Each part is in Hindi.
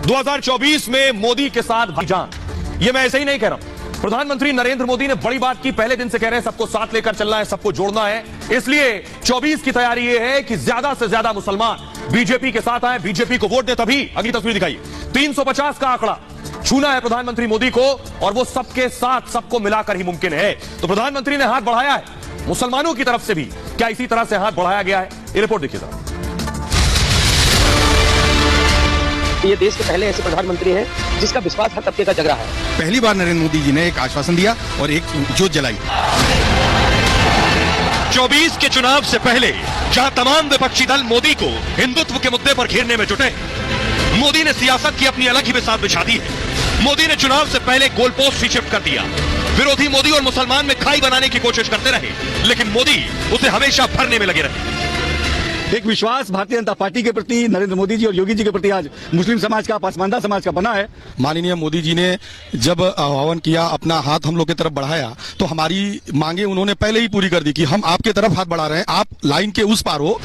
2024 में मोदी के साथ भाईजान, ये मैं ऐसे ही नहीं कह रहा हूं। प्रधानमंत्री नरेंद्र मोदी ने बड़ी बात की, पहले दिन से कह रहे हैं सबको साथ लेकर चलना है, सबको जोड़ना है। इसलिए 24 की तैयारी ये है कि ज्यादा से ज्यादा मुसलमान बीजेपी के साथ आए, बीजेपी को वोट दे। तभी अगली तस्वीर दिखाइए, 350 का आंकड़ा छूना है प्रधानमंत्री मोदी को, और वो सबके साथ सबको मिलाकर ही मुमकिन है। तो प्रधानमंत्री ने हाथ बढ़ाया है मुसलमानों की तरफ से भी, क्या इसी तरह से हाथ बढ़ाया गया है? ये रिपोर्ट देखिए जरा। ये देश के पहले ऐसे प्रधानमंत्री हैं जिसका विश्वास हर तबके का जग रहा है। पहली बार नरेंद्र मोदी जी ने एक आश्वासन दिया और एक जोत जलाई। 24 के चुनाव से पहले जहां तमाम विपक्षी दल मोदी को हिंदुत्व के मुद्दे पर घेरने में जुटे, मोदी ने सियासत की अपनी अलग ही बिसात बिछा दी है। मोदी ने चुनाव से पहले गोल पोस्ट ही शिफ्ट कर दिया। विरोधी मोदी और मुसलमान में खाई बनाने की कोशिश करते रहे, लेकिन मोदी उसे हमेशा भरने में लगे रहे। एक विश्वास भारतीय जनता पार्टी के प्रति, नरेंद्र मोदी जी और योगी जी के प्रति आज मुस्लिम समाज का, पसमानदा समाज का बना है। माननीय मोदी जी ने जब आह्वान किया, अपना हाथ हम लोग की तरफ बढ़ाया, तो हमारी मांगे उन्होंने पहले ही पूरी कर दी कि हम आपके तरफ हाथ बढ़ा रहे हैं, आप लाइन के उस पार हो।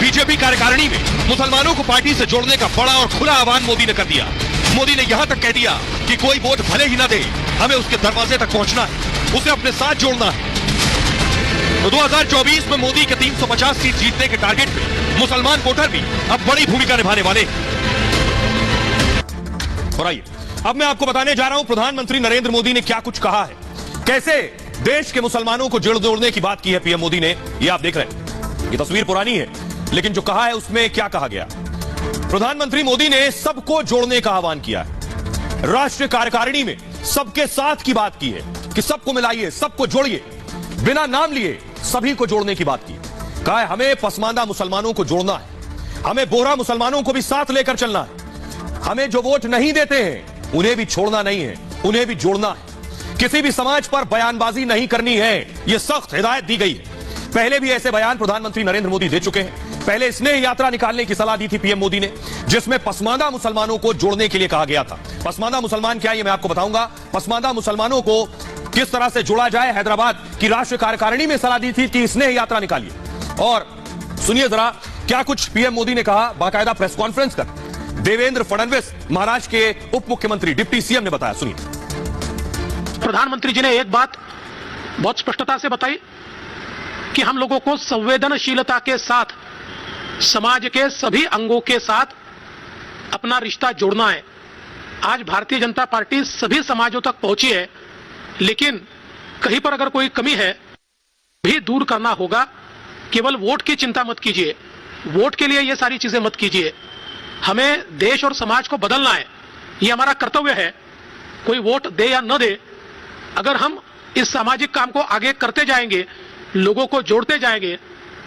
बीजेपी कार्यकारिणी में मुसलमानों को पार्टी से जोड़ने का बड़ा और खुला आह्वान मोदी ने कर दिया। मोदी ने यहां तक कह दिया कि कोई वोट भले ही न दे, हमें उसके दरवाजे तक पहुंचना है, उसे अपने साथ जोड़ना है। तो 2024 में मोदी के 350 सीट जीतने के टारगेट में मुसलमान वोटर भी अब बड़ी भूमिका निभाने वाले। और आइए अब मैं आपको बताने जा रहा हूं प्रधानमंत्री नरेंद्र मोदी ने क्या कुछ कहा है, कैसे देश के मुसलमानों को जोड़ने की बात की है पीएम मोदी ने। ये आप देख रहे हैं, ये तस्वीर पुरानी है, लेकिन जो कहा है उसमें क्या कहा गया। प्रधानमंत्री मोदी ने सबको जोड़ने का आह्वान किया है। राष्ट्रीय कार्यकारिणी में सबके साथ की बात की है कि सबको मिलाइए, सबको जोड़िए, बिना नाम लिए सभी को जोड़ने की बात की। कहा है हमें पसमानदा मुसलमानों को जोड़ना है, हमें बोहरा मुसलमानों को भी साथ लेकर चलना है, हमें जो वोट नहीं देते हैं उन्हें भी छोड़ना नहीं है, उन्हें भी जोड़ना है। किसी भी समाज पर बयानबाजी नहीं करनी है, यह सख्त हिदायत दी गई है। पहले भी ऐसे बयान प्रधानमंत्री नरेंद्र मोदी दे चुके हैं। पहले स्नेह यात्रा निकालने की सलाह दी थी पीएम मोदी ने, जिसमें पसमानदा मुसलमानों को जोड़ने के लिए कहा गया था। पसमानदा मुसलमान क्या है, ये मैं आपको बताऊंगा। पसमानदा मुसलमानों को किस तरह से जोड़ा जाए, हैदराबाद की राष्ट्रीय कार्यकारिणी में सलाह दी थी कि स्नेह यात्रा निकालिए। और सुनिए जरा क्या कुछ पीएम मोदी ने कहा, बाकायदा प्रेस कॉन्फ्रेंस कर देवेंद्र फडणवीस महाराष्ट्र के उप मुख्यमंत्री, डिप्टी सीएम ने बताया, सुनिए। प्रधानमंत्री जी ने एक बात बहुत स्पष्टता से बताई कि हम लोगों को संवेदनशीलता के साथ समाज के सभी अंगों के साथ अपना रिश्ता जोड़ना है। आज भारतीय जनता पार्टी सभी समाजों तक पहुंची है, लेकिन कहीं पर अगर कोई कमी है भी दूर करना होगा। केवल वोट की चिंता मत कीजिए, वोट के लिए ये सारी चीजें मत कीजिए। हमें देश और समाज को बदलना है, ये हमारा कर्तव्य है। कोई वोट दे या न दे, अगर हम इस सामाजिक काम को आगे करते जाएंगे, लोगों को जोड़ते जाएंगे,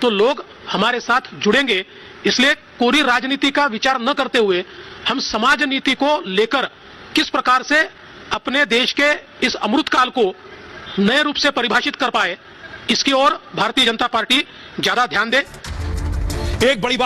तो लोग हमारे साथ जुड़ेंगे। इसलिए कोरी राजनीति का विचार न करते हुए हम समाज नीति को लेकर किस प्रकार से अपने देश के इस अमृत काल को नए रूप से परिभाषित कर पाए, इसकी ओर भारतीय जनता पार्टी ज्यादा ध्यान दे। एक बड़ी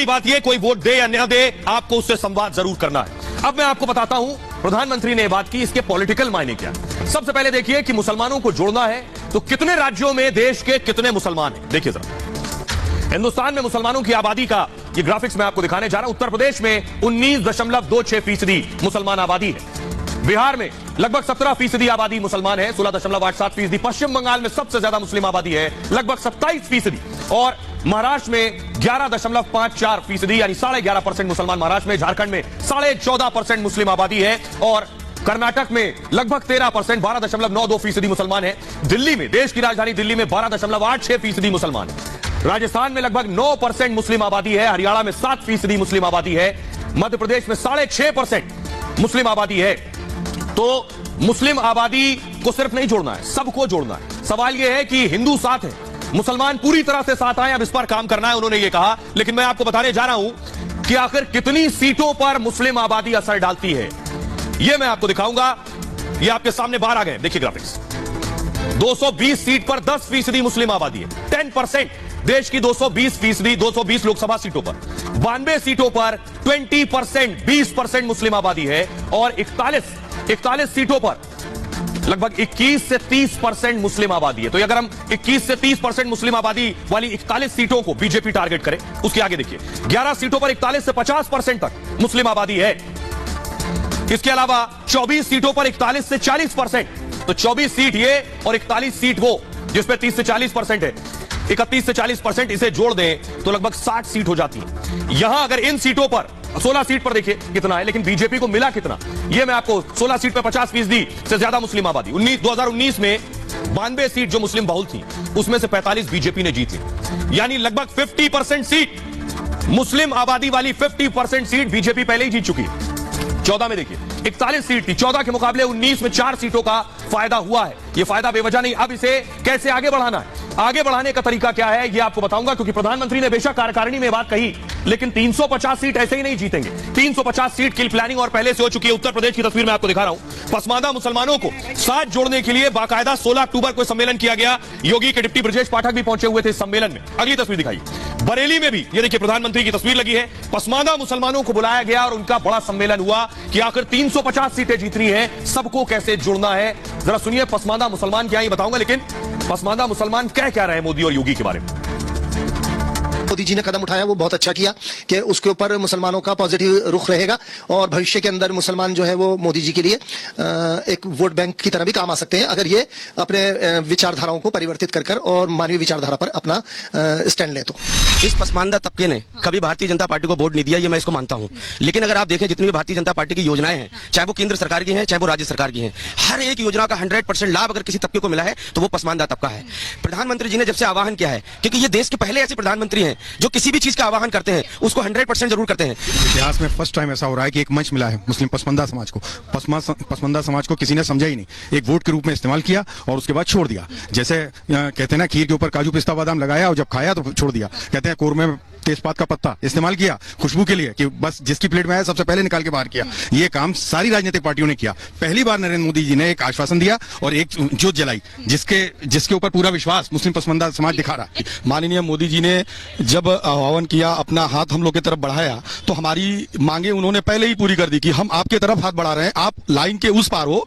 बात ये, कोई वोट दे या न दे, आपको उससे संवाद जरूर करना है। अब मैं आपको बताता हूं प्रधानमंत्री ने बात की, इसके पॉलिटिकल मायने क्या। सबसे पहले देखिए कि मुसलमानों को जोड़ना है तो कितने राज्यों में देश के कितने मुसलमान हैं। देखिए जरा, हिंदुस्तान में मुसलमानों की आबादी का ये ग्राफिक्स मैं आपको दिखाने जा रहा हूं। उत्तर प्रदेश में 19.26% मुसलमान आबादी है। बिहार में लगभग 17% आबादी मुसलमान है, 16.87%। पश्चिम बंगाल में सबसे ज्यादा मुस्लिम आबादी है, लगभग 27%। और महाराष्ट्र में 11.54%, यानी 11.5% मुसलमान महाराष्ट्र में। झारखंड में 14.5% मुस्लिम आबादी है, और कर्नाटक में लगभग 13%, 12.92% मुसलमान है। दिल्ली में, देश की राजधानी दिल्ली में 12.86% मुसलमान है। राजस्थान में लगभग 9% मुस्लिम आबादी है। हरियाणा में 7% मुस्लिम आबादी है। मध्य प्रदेश में 6.5% मुस्लिम आबादी है। तो मुस्लिम आबादी को सिर्फ नहीं जोड़ना है, सबको जोड़ना है। सवाल यह है कि हिंदू साथ है, मुसलमान पूरी तरह से साथ आए, अब इस पर काम करना है, उन्होंने ये कहा। लेकिन मैं आपको बताने जा रहा हूं कि आखिर कितनी सीटों पर मुस्लिम आबादी असर डालती है, यह मैं आपको दिखाऊंगा। यह आपके सामने बाहर आ गए, देखिए ग्राफिक्स। 220 सीट पर 10% मुस्लिम आबादी है, 10%। देश की 220 लोकसभा सीटों पर, 92 सीटों पर 20%, 20% मुस्लिम आबादी है। और 41 सीटों पर लगभग 21 से 30% मुस्लिम आबादी है। तो अगर हम 21 से 30% मुस्लिम आबादी वाली 41 सीटों को बीजेपी टारगेट करे, उसके आगे देखिए 11 सीटों पर 41 से 50% तक मुस्लिम आबादी है। इसके अलावा 24 सीटों पर 41 से 40%, तो 24 सीट ये और 41 सीट वो जिसपे 30 से 40% है, 31 से 40% इसे जोड़ दें तो लगभग 60 सीट हो जाती है। यहां अगर इन सीटों पर 16 सीट पर देखिए कितना है, लेकिन बीजेपी को मिला कितना, यह मैं आपको 16 सीट पर 50% से ज्यादा मुस्लिम आबादी। 2019 में 92 सीट जो मुस्लिम बहुल थी उसमें से 45 बीजेपी ने जीत ली, यानी लगभग 50% सीट मुस्लिम आबादी वाली 50% सीट बीजेपी पहले ही जीत चुकी है। 14 में देखिए 41 सीट थी, 14 के मुकाबले 19 में 4 सीटों का फायदा हुआ है। यह फायदा बेवजह नहीं। अब इसे कैसे आगे बढ़ाना है, आगे बढ़ाने का तरीका क्या है यह आपको बताऊंगा, क्योंकि प्रधानमंत्री ने बेशक कार्यकारिणी में बात कही, लेकिन 350 सीट ऐसे ही नहीं जीतेंगे। 350 सीट की प्लानिंग और पहले से हो चुकी है। उत्तर प्रदेश की तस्वीर मैं आपको दिखा रहा हूं। पसमानदा मुसलमानों को साथ जोड़ने के लिए बाकायदा 16 अक्टूबर को सम्मेलन किया गया। योगी के डिप्टी ब्रजेश पाठक भी पहुंचे हुए थे इस सम्मेलन में। अगली तस्वीर दिखाई, बरेली में भी ये देखिए प्रधानमंत्री की तस्वीर लगी है। पसमानदा मुसलमानों को बुलाया गया और उनका बड़ा सम्मेलन हुआ कि आखिर 350 सीटें जीतनी है, सबको कैसे जुड़ना है। जरा सुनिए पसमानदा मुसलमान क्या, ये बताऊंगा, लेकिन पसमानदा मुसलमान क्या रहे मोदी और योगी के बारे में। मोदी जी ने कदम उठाया वो बहुत अच्छा किया कि उसके ऊपर मुसलमानों का पॉजिटिव रुख रहेगा और भविष्य के अंदर मुसलमान जो है वो मोदी जी के लिए एक वोट बैंक की तरह भी काम आ सकते हैं अगर ये अपने विचारधाराओं को परिवर्तित कर और मानवीय विचारधारा पर अपना स्टैंड ले। तो इस पसमानदा तबके ने कभी भारतीय जनता पार्टी को वोट नहीं दिया, ये मैं इसको मानता हूं, लेकिन अगर आप देखें जितनी भी भारतीय जनता पार्टी की योजनाएं हैं, चाहे वो केंद्र सरकार की हैं चाहे वो राज्य सरकार की हैं, हर एक योजना का 100% लाभ अगर किसी तबके को मिला है तो वो पसमानदा तबका है। प्रधानमंत्री जी ने जब से आह्वान किया है, क्योंकि ये देश के पहले ऐसे प्रधानमंत्री हैं जो किसी भी चीज का आह्वान करते हैं उसको 100% जरूर करते हैं। इतिहास में फर्स्ट टाइम ऐसा हो रहा है कि एक मंच मिला है मुस्लिम पसमानदा समाज को। पसमानदा समाज को किसी ने समझा ही नहीं, एक वोट के रूप में इस्तेमाल किया और उसके बाद छोड़ दिया। जैसे कहते हैं ना खीर के ऊपर काजू पिस्ता बादाम लगाया और जब खाया तो छोड़ दिया। कहते हैं कोरमे में तेजपात का पत्ता इस्तेमाल किया खुशबू के लिए कि बस जिसकी प्लेट में आया सबसे पहले निकाल के बाहर किया। ये काम सारी राजनीतिक पार्टियों ने किया। पहली बार नरेंद्र मोदी जी ने एक आश्वासन दिया और एक ज्योत जलाई जिसके ऊपर पूरा विश्वास मुस्लिम पसमानदा समाज दिखा रहा। माननीय मोदी जी ने जब आह्वान किया, अपना हाथ हम लोग की तरफ बढ़ाया, तो हमारी मांगे उन्होंने पहले ही पूरी कर दी कि हम आपके तरफ हाथ बढ़ा रहे हैं, आप लाइन के उस पार हो।